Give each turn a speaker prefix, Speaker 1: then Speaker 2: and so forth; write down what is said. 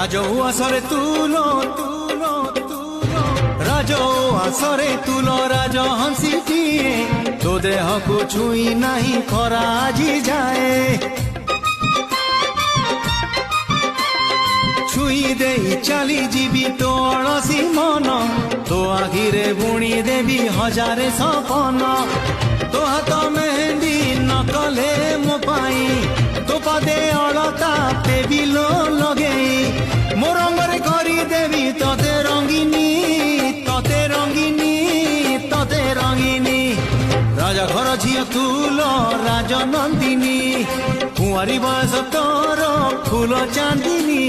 Speaker 1: ରାଜଉଆସରେ ତୁଲ ତୁଲ ତୁଲ ରାଜଉଆସରେ ତୁଲ ରାଜହଂସୀଟିଏ ତୋ ଦେହକୁ ଛୁଇଁ ନାହିଁ ଖରା ଆଜି ଯାଏ ଛୁଇଁ ଦେଇ ଚାଲି ଯିବି ତୋ ଅଳସୀ ମନ ତୋ ଆଖିରେ ବୁଣି ଦେବି ହଜାରେ ସପନ ତୋ ହାତ ମେହେନ୍ଦି ନ କଲେ ମୋ ପାଇଁ ତୋ ପାଦେ ଅଳତା ପେବିଲୋ ଲଗେଇ ମୋ ରଙ୍ଗରେ କରିଦେବି ତତେ ରଙ୍ଗିନୀ ତତେ ରଙ୍ଗିନୀ ତତେ ରଙ୍ଗିନୀ ରାଜା ଘର ଝିଅ ତୁଲ ରାଜନନ୍ଦିନୀ କୁଆରୀ ବୟସ ତୋର ଫୁଲ ଚାନ୍ଦିନୀ।